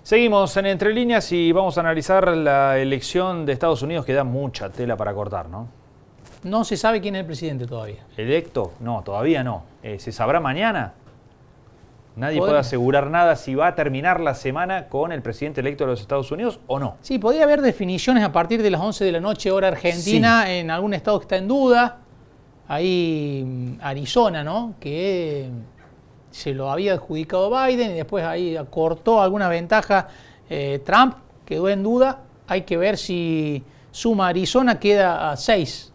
Seguimos en Entre Líneas y vamos a analizar la elección de Estados Unidos, que da mucha tela para cortar, ¿no? No se sabe quién es el presidente todavía. ¿Electo? No, todavía no. ¿Se sabrá mañana? Nadie puede asegurar nada si va a terminar la semana con el presidente electo de los Estados Unidos o no. Sí, podría haber definiciones a partir de las 11 de la noche, hora argentina, sí, en algún estado que está en duda. Ahí Arizona, ¿no? Que se lo había adjudicado Biden y después ahí acortó alguna ventaja Trump, quedó en duda. Hay que ver si suma Arizona, queda a 6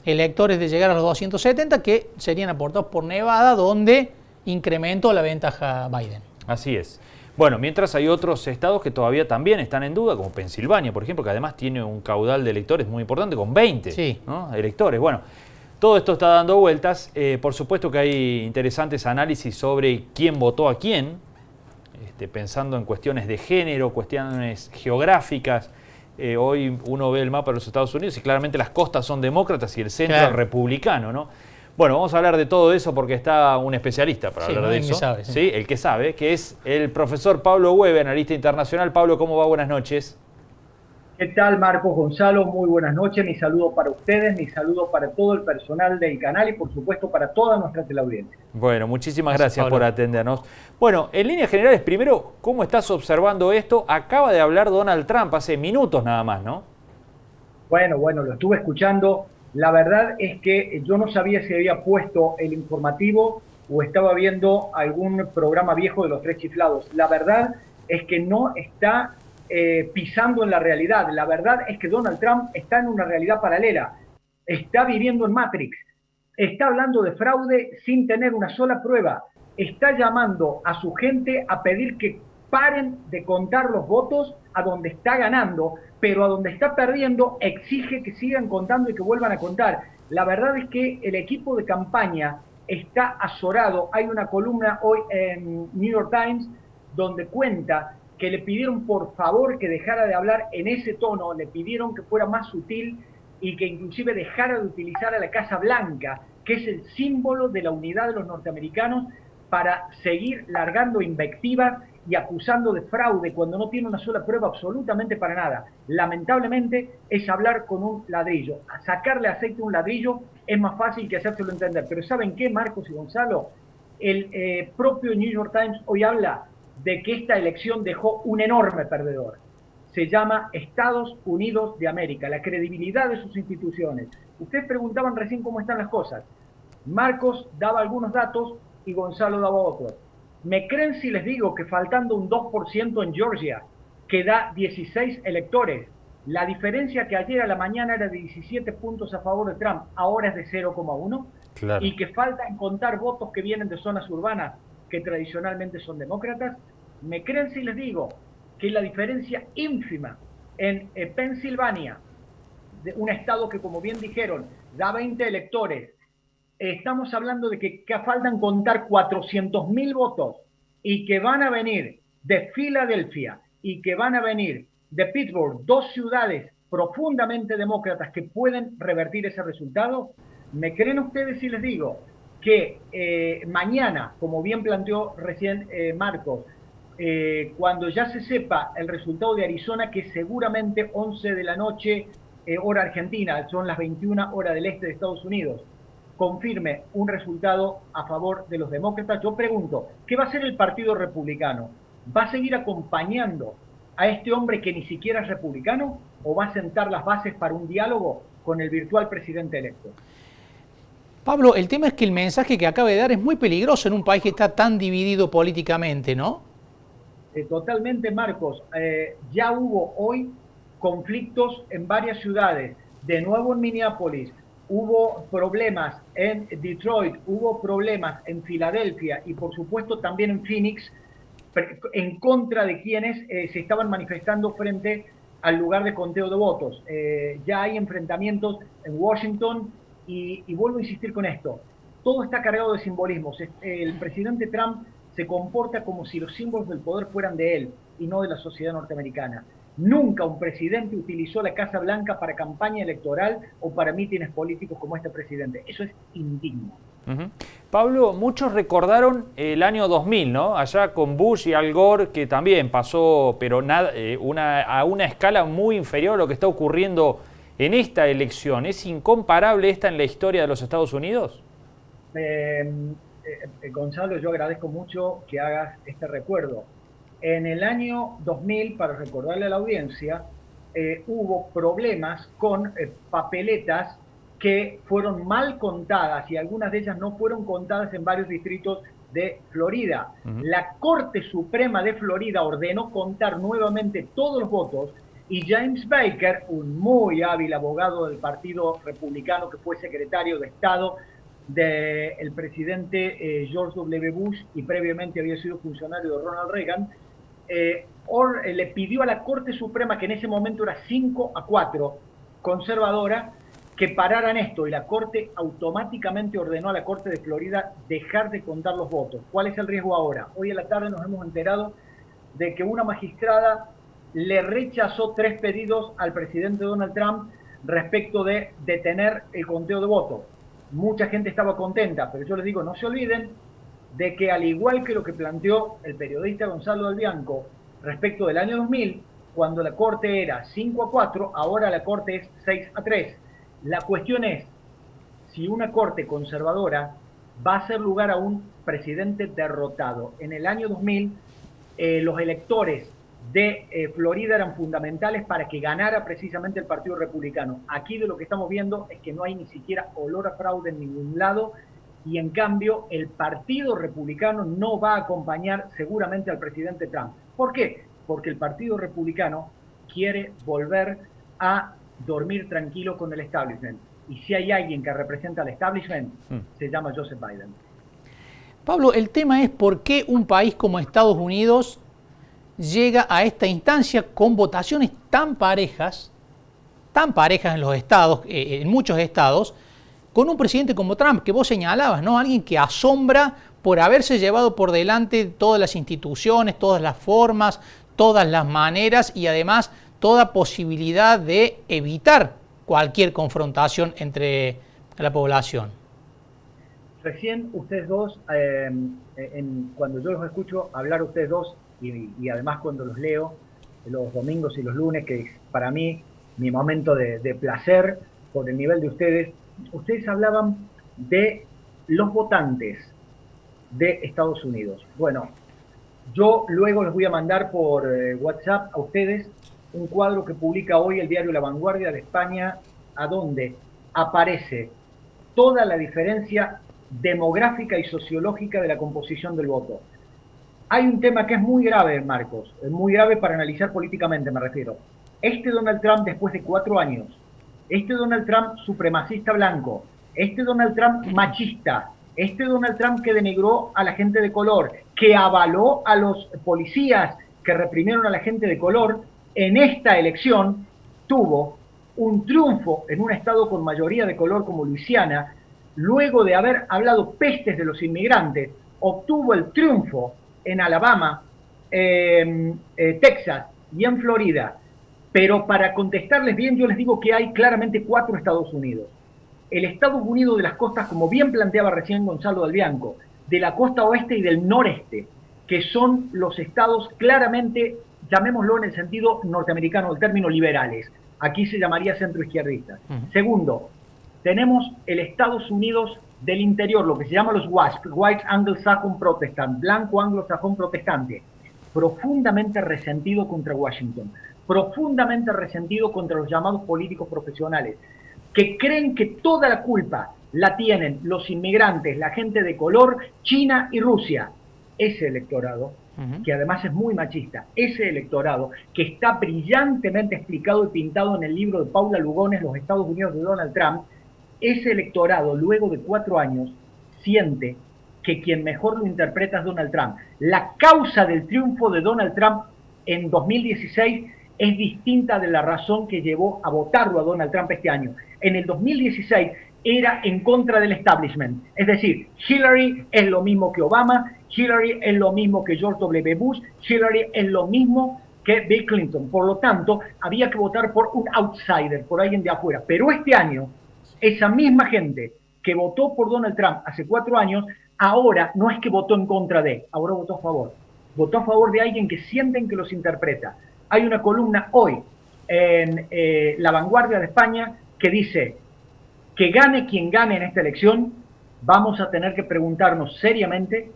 electores de llegar a los 270 que serían aportados por Nevada, donde incrementó la ventaja Biden. Así es. Bueno, mientras hay otros estados que todavía también están en duda, como Pensilvania, por ejemplo, que además tiene un caudal de electores muy importante, con 20 sí, ¿no? electores. Bueno, todo esto está dando vueltas. Por supuesto que hay interesantes análisis sobre quién votó a quién, pensando en cuestiones de género, cuestiones geográficas. Hoy uno ve el mapa de los Estados Unidos y claramente las costas son demócratas y el centro es republicano, ¿no? Bueno, vamos a hablar de todo eso porque está un especialista para hablar de eso. Sabe, sí. ¿Sí? El que sabe, que es el profesor Pablo Hueve, analista internacional. Pablo, ¿cómo va? Buenas noches. ¿Qué tal, Marcos, Gonzalo? Muy buenas noches. Mi saludo para ustedes, mi saludo para todo el personal del canal y, por supuesto, para toda nuestra teleaudiencia. Bueno, muchísimas gracias por atendernos. Bueno, en líneas generales, primero, ¿cómo estás observando esto? Acaba de hablar Donald Trump hace minutos nada más, ¿no? Bueno, lo estuve escuchando. La verdad es que yo no sabía si había puesto el informativo o estaba viendo algún programa viejo de los Tres Chiflados. La verdad es que no está pisando en la realidad. La verdad es que Donald Trump está en una realidad paralela. Está viviendo en Matrix. Está hablando de fraude sin tener una sola prueba. Está llamando a su gente a pedir que paren de contar los votos a donde está ganando, pero a donde está perdiendo exige que sigan contando y que vuelvan a contar. La verdad es que el equipo de campaña está azorado. Hay una columna hoy en New York Times donde cuenta que le pidieron por favor que dejara de hablar en ese tono, le pidieron que fuera más sutil y que inclusive dejara de utilizar a la Casa Blanca, que es el símbolo de la unidad de los norteamericanos, para seguir largando invectivas y acusando de fraude cuando no tiene una sola prueba absolutamente para nada. Lamentablemente es hablar con un ladrillo. Sacarle aceite a un ladrillo es más fácil que hacérselo entender. Pero ¿saben qué, Marcos y Gonzalo? El propio New York Times hoy habla de que esta elección dejó un enorme perdedor. Se llama Estados Unidos de América, la credibilidad de sus instituciones. Ustedes preguntaban recién cómo están las cosas. Marcos daba algunos datos y Gonzalo daba otros. ¿Me creen si les digo que faltando un 2% en Georgia, que da 16 electores, la diferencia que ayer a la mañana era de 17 puntos a favor de Trump, ahora es de 0,1? Claro. Y que faltan contar votos que vienen de zonas urbanas que tradicionalmente son demócratas? ¿Me creen si les digo que la diferencia ínfima en Pensilvania, de un estado que, como bien dijeron, da 20 electores, estamos hablando de que faltan contar 400.000 votos y que van a venir de Filadelfia y que van a venir de Pittsburgh, dos ciudades profundamente demócratas que pueden revertir ese resultado? ¿Me creen ustedes si les digo que mañana, como bien planteó recién Marcos, cuando ya se sepa el resultado de Arizona, que seguramente 11 de la noche, hora argentina, son las 21 horas del este de Estados Unidos, confirme un resultado a favor de los demócratas? Yo pregunto, ¿qué va a hacer el Partido Republicano? ¿Va a seguir acompañando a este hombre que ni siquiera es republicano o va a sentar las bases para un diálogo con el virtual presidente electo? Pablo, el tema es que el mensaje que acaba de dar es muy peligroso en un país que está tan dividido políticamente, ¿no? Totalmente, Marcos. Ya hubo hoy conflictos en varias ciudades, de nuevo en Minneapolis, hubo problemas en Detroit, hubo problemas en Filadelfia y por supuesto también en Phoenix, en contra de quienes se estaban manifestando frente al lugar de conteo de votos. Ya hay enfrentamientos en Washington y vuelvo a insistir con esto. Todo está cargado de simbolismos. El presidente Trump se comporta como si los símbolos del poder fueran de él y no de la sociedad norteamericana. Nunca un presidente utilizó la Casa Blanca para campaña electoral o para mítines políticos como este presidente. Eso es indigno. Pablo, muchos recordaron el año 2000, ¿no? Allá con Bush y Al Gore, que también pasó, pero a una escala muy inferior a lo que está ocurriendo en esta elección. ¿Es incomparable esta en la historia de los Estados Unidos? Gonzalo, yo agradezco mucho que hagas este recuerdo. En el año 2000, para recordarle a la audiencia, hubo problemas con papeletas que fueron mal contadas y algunas de ellas no fueron contadas en varios distritos de Florida. La Corte Suprema de Florida ordenó contar nuevamente todos los votos y James Baker, un muy hábil abogado del Partido Republicano que fue secretario de Estado del presidente George W. Bush y previamente había sido funcionario de Ronald Reagan, le pidió a la Corte Suprema, que en ese momento era 5-4 conservadora, que pararan esto, y la Corte automáticamente ordenó a la Corte de Florida dejar de contar los votos. ¿Cuál es el riesgo ahora? Hoy a la tarde nos hemos enterado de que una magistrada le rechazó 3 pedidos al presidente Donald Trump respecto de detener el conteo de votos. Mucha gente estaba contenta, pero yo les digo, no se olviden de que al igual que lo que planteó el periodista Gonzalo Del Bianco respecto del año 2000, cuando la Corte era 5-4, ahora la Corte es 6-3. La cuestión es si una Corte conservadora va a hacer lugar a un presidente derrotado. En el año 2000, los electores de Florida eran fundamentales para que ganara precisamente el Partido Republicano. Aquí de lo que estamos viendo es que no hay ni siquiera olor a fraude en ningún lado y en cambio el Partido Republicano no va a acompañar seguramente al presidente Trump. ¿Por qué? Porque el Partido Republicano quiere volver a dormir tranquilo con el establishment. Y si hay alguien que representa al establishment, se llama Joseph Biden. Pablo, el tema es por qué un país como Estados Unidos llega a esta instancia con votaciones tan parejas en los estados, en muchos estados, con un presidente como Trump, que vos señalabas, ¿no? Alguien que asombra por haberse llevado por delante todas las instituciones, todas las formas, todas las maneras y además toda posibilidad de evitar cualquier confrontación entre la población. Recién ustedes dos, cuando yo los escucho hablar ustedes dos, y además cuando los leo los domingos y los lunes, que es para mí mi momento de placer por el nivel de ustedes hablaban de los votantes de Estados Unidos. Bueno, yo luego les voy a mandar por WhatsApp a ustedes un cuadro que publica hoy el diario La Vanguardia de España, a donde aparece toda la diferencia demográfica y sociológica de la composición del voto. Hay un tema que es muy grave, Marcos, es muy grave para analizar políticamente, me refiero. Este Donald Trump, después de 4 años, este Donald Trump supremacista blanco, este Donald Trump machista, este Donald Trump que denigró a la gente de color, que avaló a los policías que reprimieron a la gente de color, en esta elección tuvo un triunfo en un estado con mayoría de color como Luisiana, luego de haber hablado pestes de los inmigrantes, obtuvo el triunfo en Alabama, Texas y en Florida. Pero para contestarles bien, yo les digo que hay claramente 4 Estados Unidos. El Estados Unidos de las costas, como bien planteaba recién Gonzalo Del Bianco, de la costa oeste y del noreste, que son los estados claramente, llamémoslo en el sentido norteamericano, el término liberales. Aquí se llamaría centroizquierdistas. Segundo, tenemos el Estados Unidos del interior, lo que se llama los WASP, White Anglo-Saxon Protestant, blanco anglosajón protestante, profundamente resentido contra Washington, profundamente resentido contra los llamados políticos profesionales, que creen que toda la culpa la tienen los inmigrantes, la gente de color, China y Rusia. Ese electorado, que además es muy machista, ese electorado que está brillantemente explicado y pintado en el libro de Paula Lugones, Los Estados Unidos de Donald Trump, ese electorado, luego de 4 años, siente que quien mejor lo interpreta es Donald Trump. La causa del triunfo de Donald Trump en 2016 es distinta de la razón que llevó a votarlo a Donald Trump este año. En el 2016 era en contra del establishment. Es decir, Hillary es lo mismo que Obama, Hillary es lo mismo que George W. Bush, Hillary es lo mismo que Bill Clinton. Por lo tanto, había que votar por un outsider, por alguien de afuera. Pero este año, esa misma gente que votó por Donald Trump hace 4 años, ahora no es que votó en contra de, ahora votó a favor. Votó a favor de alguien que sienten que los interpreta. Hay una columna hoy en La Vanguardia de España que dice que gane quien gane en esta elección, vamos a tener que preguntarnos seriamente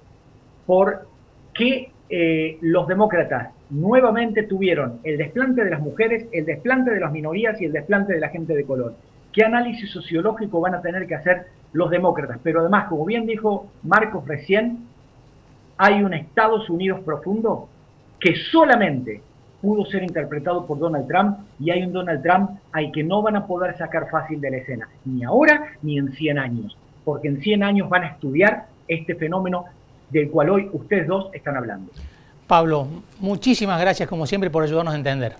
por qué los demócratas nuevamente tuvieron el desplante de las mujeres, el desplante de las minorías y el desplante de la gente de color. ¿Qué análisis sociológico van a tener que hacer los demócratas? Pero además, como bien dijo Marcos recién, hay un Estados Unidos profundo que solamente pudo ser interpretado por Donald Trump, y hay un Donald Trump al que no van a poder sacar fácil de la escena, ni ahora ni en 100 años, porque en 100 años van a estudiar este fenómeno del cual hoy ustedes dos están hablando. Pablo, muchísimas gracias como siempre por ayudarnos a entender.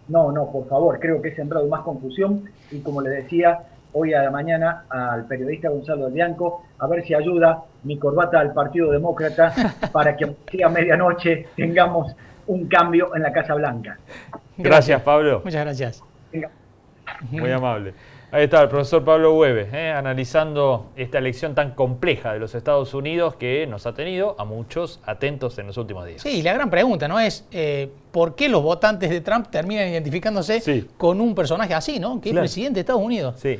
No, por favor, creo que he sembrado más confusión y como le decía hoy a la mañana al periodista Gonzalo del Bianco, a ver si ayuda mi corbata al Partido Demócrata para que a medianoche tengamos un cambio en la Casa Blanca. Gracias, Pablo. Muchas gracias. Venga. Muy amable. Ahí está el profesor Pablo Hueve, analizando esta elección tan compleja de los Estados Unidos que nos ha tenido a muchos atentos en los últimos días. Sí, la gran pregunta, ¿no? Es ¿por qué los votantes de Trump terminan identificándose con un personaje así, ¿no? Que es presidente de Estados Unidos. Sí.